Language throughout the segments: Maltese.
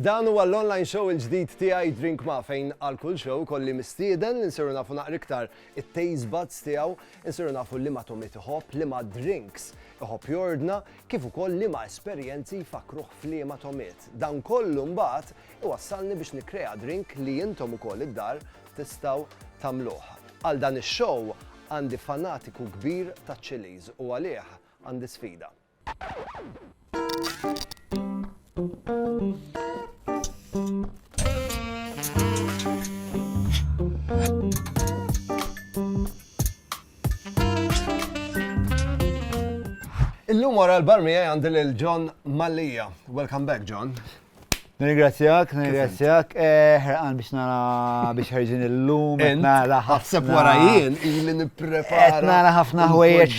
Dan huwa l-online show il-ġdid tiegħi Drink Ma' fejn għal kull show kolli mistieden li nsiru nafu naqra iktar it-taste buds tiegħu, insiru nafu liema tomiet iħobb, liema drinks iħobb jordna, kif ukoll liema esperjenzi jfakruh f'liema tomiet. Dan kollu mbagħad iwassalni biex nikkrea drink li intom ukoll id-dar tistgħu tagħmluh. Għal dan ix-show għandi fanatiku kbir ta' Chili's u għalih għandi sfida. Illum wara l-bar miegħi għandi lil John Mallia. Welcome back, John. Nirringrazzjak. Ħerqan biex nara biex ħarġin illum. Nara ħafna wara jien ili nipprepara. Nara ħafna ħwejjeġ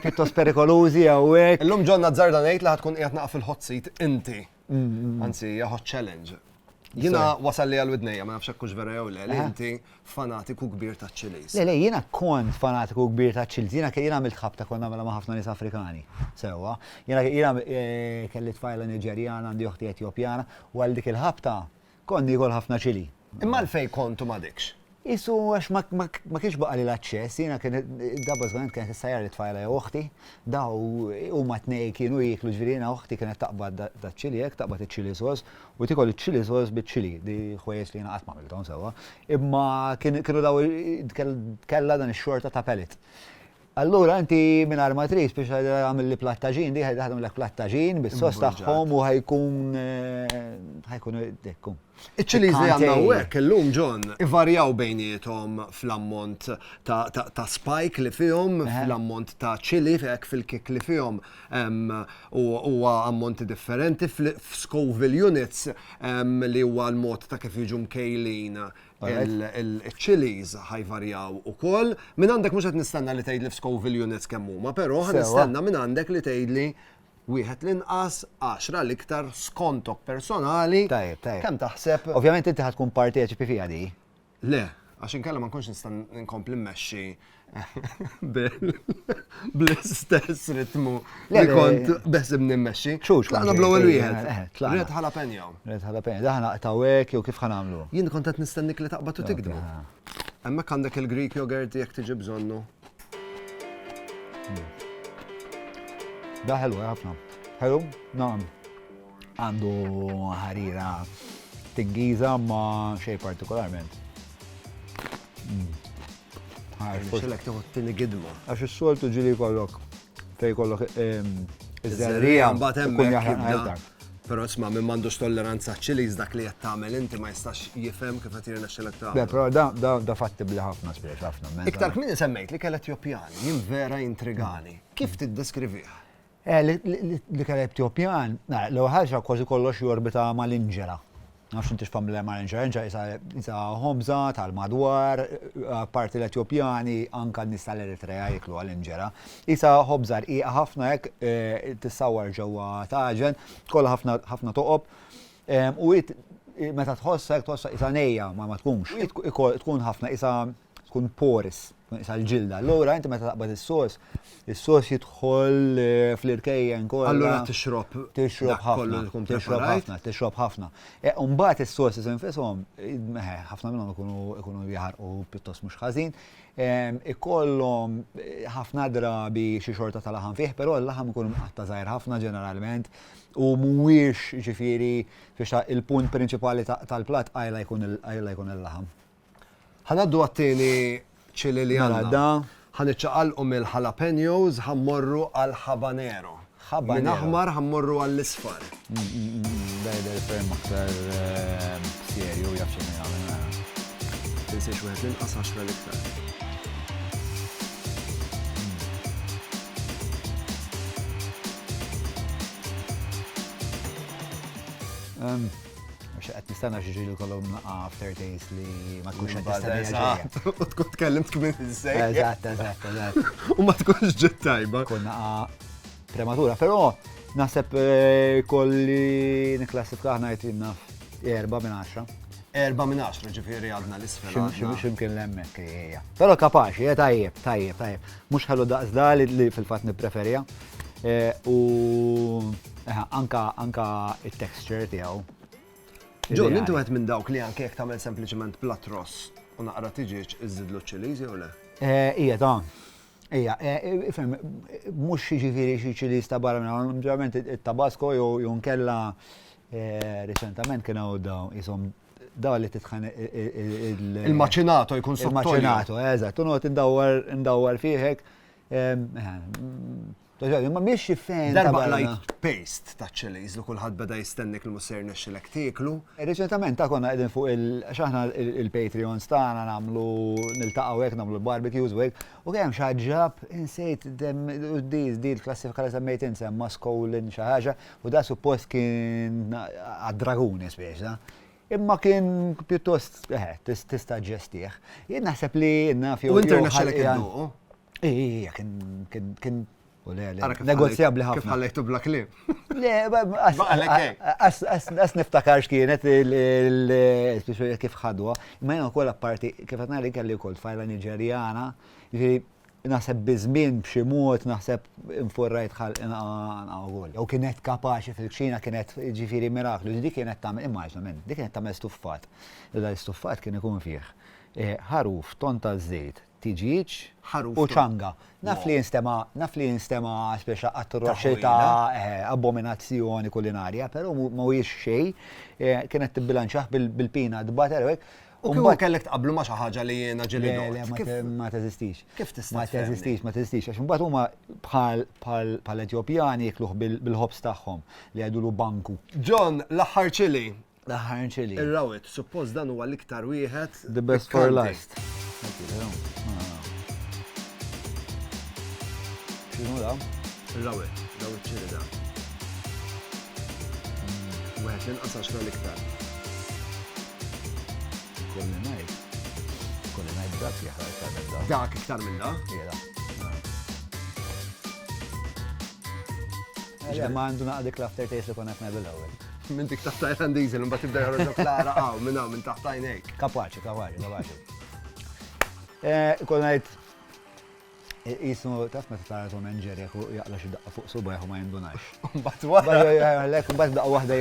pjuttost perikolużi hawnhekk. Illum John nazzarda ngħid li ħadkun qiegħed naqaf il-hot seat inti. Anzi, hija hot challenge. Jiena wasal li għal-widnejja, ma nafx hekkux vera jew le, li inti fanatiku kbir ta' Chili's. Le, jiena kont fanatiku kbir ta' Chili's, jiena għamilt ħabta konna nagħmilha ma' ħafna nies Afrikani. Sewwa, jiena kelli tfajla Niġerjana, għandi oħti Etjopjana, u għal dik il-ħabta konni jkun ħafna Chili. Imma l-fej kontu ma dikx? Isu għax ma kienx baqa li l-aċċess, jiena kien dabba żgħar kienet issajjar li tfajla uħti, daw huma tnej kienu jieklu ġvirina uħti kienet taqbad da ċili hekk, taqbad iċ-chili sauce u tikol iċ-chili sauce biċ-chili, di ħwejjeġ li jiena qatt m'għamilthom sewwa. Imma kienu daw kellha dan ix-xorta ta' pellet. Allura inti mingħajr ma trid biex għamil li plattaġin, di ħadhomlek plattaġin bis-sos tagħhom u ħajkun dekkum. Iċ-Chili's li għandna hekk illum John ivarjaw bejniethom fl-ammont ta' spike li fihom, fl-ammont ta' chili hekk fil-kik li fihom huwa ammonti differenti f'Scoville units li huwa l-mod ta' kif jiġu mkejlin il-Chili's ħajvarjaw ukoll. Minn għandek mhux qed nistenna li tgħidli f'Scoville units kemm huma, però ħanistenna minn għandek li tgħidli wieħed l-inqas 10 l-iktar skontok personali. Tajjeb. Kemm taħseb? Ovvjament inti ħad tkun parteċipi fiha di. Le, għax inkella ma nkunx nista' nkompli mmexxi bl-istess ritmu li kont beħsib nimmexxi. Tlaqna bl-ewwel wieħed. Red jalapeno. Red jalapeno. Daħna naqtawek jew kif ħanamlu. Jien kont qed nistennik li taqbad u tikdbu. Hemmhekk għandek il-Greek yogurt jekk tiġi bżonnu. Da ħelu ħafna. Ħelu? Nam. Għandu ħarira tingiża ma xejn partikolarment. Xilek tieħu tieni gidma. Għax is-soltu ġili jkollok fejn jkollok iż-żerrija mbagħad hemmhekk. Però isma' min m'għandux tolleranza Chili's dak li qed tagħmel inti ma jistax jifhem kif qed jirnexxilek tagħmel. Le, però da fattibbli ħafna spiċ ħafna. Iktar kmieni semmejt li kell Etjopjani, jien vera intrigani. Kif tiddeskrivih? Li kell Etjopjan, l-ewwel ħaġa kważi kollox jorbita mal-inġera. Nafx inti x'familja mal-inġera, isa ħobża tal-madwar, parti l-Etjopjani anke n-nies tal-Eritrea jieklu għall-inġera. Isa ħobża rqiqa ħafna hekk tissawwar ġewwa taġen, kollha ħafna toqob. U meta tħossek tħossha isa nejja ma tkunx. Tkun ħafna isa tkun poris, isa l-ġilda. Allura inti meta taqbad is-sos jidħol fl-irkejjen kollha. Allura tixrob ħafna. Mbagħad is-sos infishom ħafna minnhom ikunu jaħarqu pjuttost mhux ħażin. Ikollhom ħafna drabi xi xorta tal-laħam fih, però l-laħam ikun mqatta' żgħir ħafna ġeneralment u mhuwiex ġifieri fiex il-punt prinċipali tal-platt għajla jkun il-laħam. Ħanaddu għat-tieni ċili li għandna. Ħaniċċaqalqu mill-jalapenos ħammorru għal-habanero. Minn aħmar ħammorru għall-isfar. Dajder ferm aktar serju jaf x'inhi jagħmel. Tinsiex wieħed l-inqas 10 l-iktar. Qed nistenna xi ġieli kollhom aftertaste li ma tkunx qed tistenna. U tkun tkellimt kmien iż-żejt. Eżatt. U ma tkunx ġiet tajba. Tkun prematura, però naħseb kolli nikklassifika ngħid naf 4 minn 10. 4 minn 10 ġifieri għadna l-isfel. X'imkien l-hemmhekk hija. Però kapaċi, tajjeb. Mhux ħallu daqsda li fil-fatt nippreferija. U anka it-texture tiegħu John, intu għed minn dawk li anke jek tagħmel sempliċement blat ross u naqra tiġiġ iżidlu ċiliż jew le? Ija, ta' ija, mux ġifiri xi ċiliż ta' barra minn ġerament it-Tabasco jew nkella reċentament kienu daw jisom daw li titħan il-maċinato jkun sottolju. Il-maċinato, eżatt, u not indawwar fiħek. Ma miex fejn. Darba lajt paste ta' ċiliż li kulħadd beda jistennek il-musser nexxilek tieklu. Reċentament ta' konna qegħdin fuq xaħna il-Patreons tagħna nagħmlu niltaqgħu hekk nagħmlu barbecues u hekk. U kemm xaġġab insejt di l-klassifika li semmejt insemma Skowlin xi ħaġa u da suppost kien għad-draguni spiex. Imma kien pjuttost tista' ġestih. Jien naħseb li nafju. U internaxxilek idduqu? Ija, kien negozjabli ħafna. Kif ħallejtu bla kliem? Le, għas niftakar x'kienet kif ħadwa. Imma jena wkoll apparti kif qed ngħid kelli wkoll tfajla Niġerjana, naħseb biżmien b'xi mod naħseb infurrajt ħalq jew kienet kapaċi fil-kxina kienet ġifieri miraklu. Dik kienet tagħmel immaġna minn, dik kienet tagħmel stuffat. L-istuffat kien ikun fih ħaruf, ton ta' żejt, tiġiġ u ċanga. Naf li jinstema speċa għat-roċi ta' abominazzjoni kulinarja, pero ma wiex xej, kienet tibbilanċaħ bil-pina d-butter. U kif kellek tqablu ma' xi ħaġa li jiena ġili ma teżistix. Kif tista' ma teżistix, għax imbagħad huma bħal Etjopjani jekluh bil-ħobs tagħhom li jgħidulu banku. John, l-aħħar ċili. L-aħħar ċili. Ir-rawit, suppost dan huwa l-iktar wieħed. The best for last. X'inhu da? Ir-rawit ċili da. Wieħed l-inqas għax l-iktar. Kolli ngħid dak jaħraq iktar minn dak. Dak iktar minn da? Ija ma għandu naqdik l-aftertaste li konna qed nagħmel ewwel. Minn dik taħt Thailand diesel imbagħad tibda jorġa' klara minn hawn minn taħt għajnejk. Kapaċi. Kolli ngħid Ismu, taf ma t-tara Tom and Jerry jaqla xi daqqa fuq suba ma jindunax. Mbagħad wara. Mbagħad daqqa waħda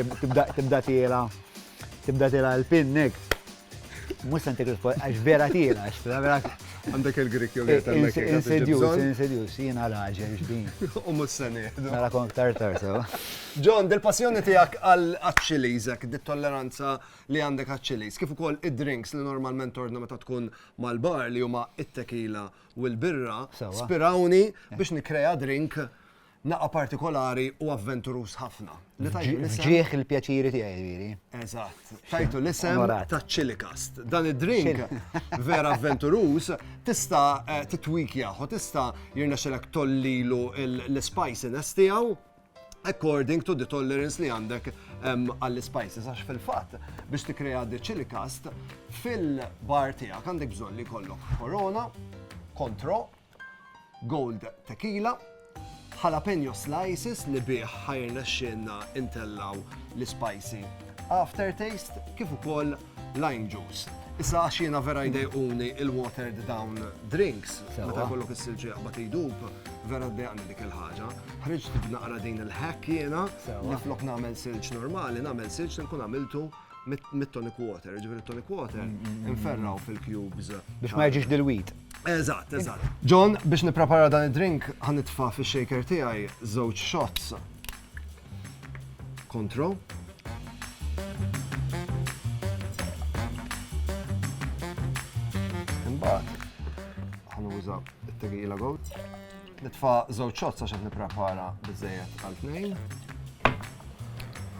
tibda tiela l-pinnek. Mux santik rispost, għax vera tira, vera. Għandek il-Grik jow għet Insedjus, jina raġel xbin. U mus saniħdu. Nara kon tartar, so. John, del-passjoni tijak għal-ċilizek, dit-tolleranza li għandek għal-ċiliz, kif ukoll id-drinks li normalment torna meta tkun mal-bar li huma it-tequila u l-birra, spirawni biex nikreja drink naqqa partikolari u avventurus ħafna. Ġieħ il-pjaċiri tiegħi viri. Eżatt. Tajtu l-isem ta' Chilicast. Dan id-drink vera avventurus tista' titwikjaħ u tista' jirnexxelek tollilu l-spiciness tiegħu according to the tolerance li għandek għall-spices. Għax fil-fatt biex tikkrea di Chilicast fil-bar tiegħek għandek bżonn li jkollok Corona, Contro, Gold Tequila, jalapeno slices li bih ħajrna xinna intellaw l-spicy aftertaste kif ukoll lime juice. Issa għax jiena vera jdejquni il-watered down drinks, meta jkollok is-silġ jaqbad jdub, vera ddejqani dik il-ħaġa. Ħriġt naqra din il-hack jiena li flok nagħmel silġ normali, nagħmel silġ li nkun għamiltu mit-tonic water, ġifieri tonic water inferraw fil-cubes. Biex ma jiġix dil-wheat. Eżatt. John, biex nipprepara dan id-drink, ħanitfa' fix-shaker tiegħi żewġ shots. Contro. Imbagħad ħanuża t-tequila gold. Nitfa' żewġ shots għax qed nipprepara biżejjed għal tnejn.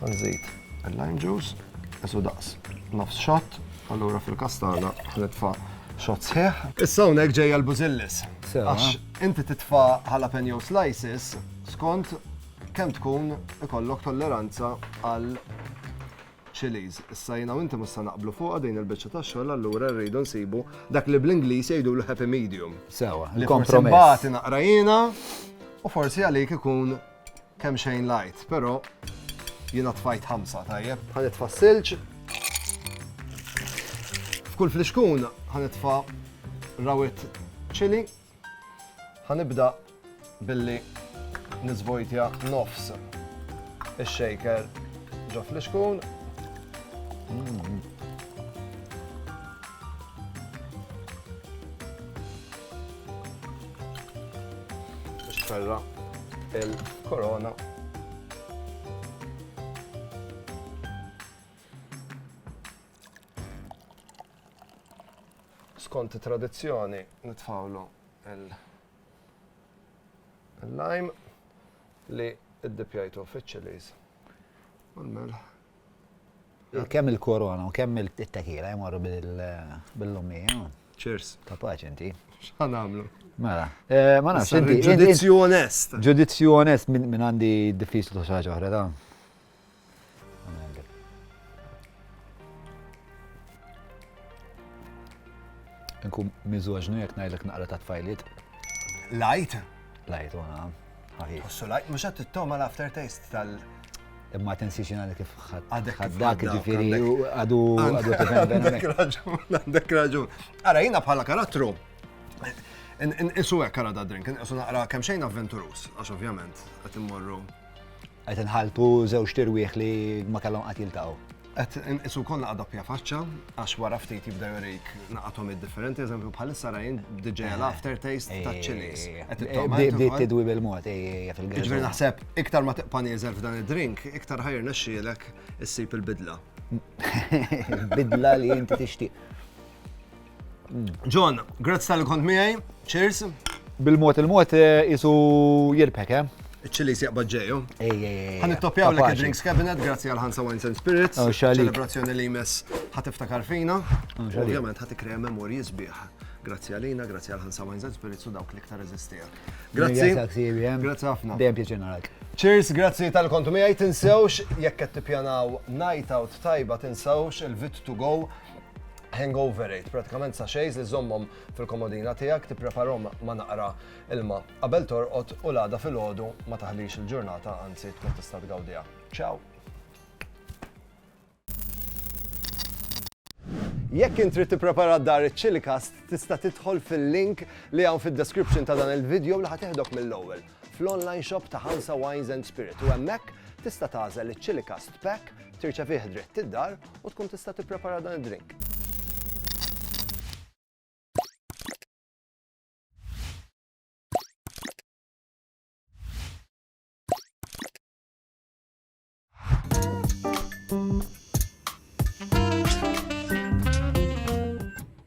Ħanżid il-lime juice, esu daqs nofs shot, allura fil-kastana ħanitfa' xot sħiħ. Issa hawnhekk ġejja l-bużillis. Għax inti titfa' jalapeno slices skont kemm tkun ikollok tolleranza għal chilies. Issa jiena u inti musta naqblu fuqha din il-biċċa tax-xogħol allura rridu nsibu dak li bl-Ingliż jgħidulu happy medium. Sewa, il-kompromess. Imbagħad naqra jiena u forsi għalik ikun kemm xejn light, però jiena tfajt 5 tajjeb. Ħanitfa' silġ. F'kull fliexkun ħanitfa' rawit chili. Ħanibda billi niżvojtja nofs ix-shaker ġo fliexkun. Xferra il-korona. Skont tradizzjoni nitfawlu il-lime li id-dipjajtu fiċ-ċiliż. Mal-melħ. Kemm il-korona u kemm il-tequila jmorru bil-lumija. Cheers. Kapaċi inti. X'ħan għamlu? Mela, ma nafx inti. Ġudizzju onest. Ġudizzju onest minn għandi diffiċli xi ħaġa oħra da. Nkun miżoġnu jekk ngħidlek naqra ta' tfajliet. Lajt? Lajt una. Ħaħi. Ossu lajt, mhux qed tittoma l-aftertaste tal- Imma tinsix jingħadek kif Għadek kif ħaddak ħaddak, ġifieri għandek- għadu tifhem Għandek raġun, għandek raġun. Ara, jina bħala karattru, isu hekk ara da drink, isu naqra kemm xejn avventurus, għax ovvjament qed immorru. Qed inħaltu żewġ tirwieħ li ma kellhom qatt jiltaqgħu. Qed isu konna doppja faċċa, għax wara ftit jibda jurejk naqathom id-differenti, eżempju bħalissa rajn diġej l-aftertaste ta' ċilis. Bdiet tidwi bil-mod fil-għirġ. Ġifieri naħseb iktar ma tiqpa nieżel f'dan id-drink, iktar ħajr nexxielek issib il-bidla. Bidla li inti tixtieq. John, grazzi tal-kont miegħi, cheers. Bil-mod il-mod isu jirbħek, Iċ-ċilis jaqbad ġeju. Ej. Ħan it-toppjaw lek il-Drinks Cabinet grazzi għal Hansa Wines and Spirits. Oh, xalik. Ċelebrazzjoni li jmess ħatiftakar fina. xalik. Ovvjament ħatikrea memorji sbieħ. Grazzi għalina, grazzi għal Hansa Wines and Spirits u dawk li iktar eżistija. Grazzi. Grazzi ħafna. Dejjem pjaċir narak. Cheers, grazzi tal-kontu miegħi. Tinsewx jekk qed tippjanaw night out tajba tinsewx il-Vit to Go Hangover 8, pratikament sachets li żommhom fil-komodina tiegħek, tippreparhom ma naqra ilma qabel torqod u l-għada filgħodu ma taħlix il-ġurnata, anzi tkun tista' tgawdiha. Ciao. Jekk intrid tipprepara dar iċ-chili cast, tista' tidħol fil-link li hawn fid-description ta' dan il-video li ħatieħdok mill-ewwel fl-online shop ta' Hansa Wines and Spirit u hemmhekk tista' tagħżel iċ-chili cast pack, tirċevih dritt id-dar u tkun tista' tipprepara dan id-drink.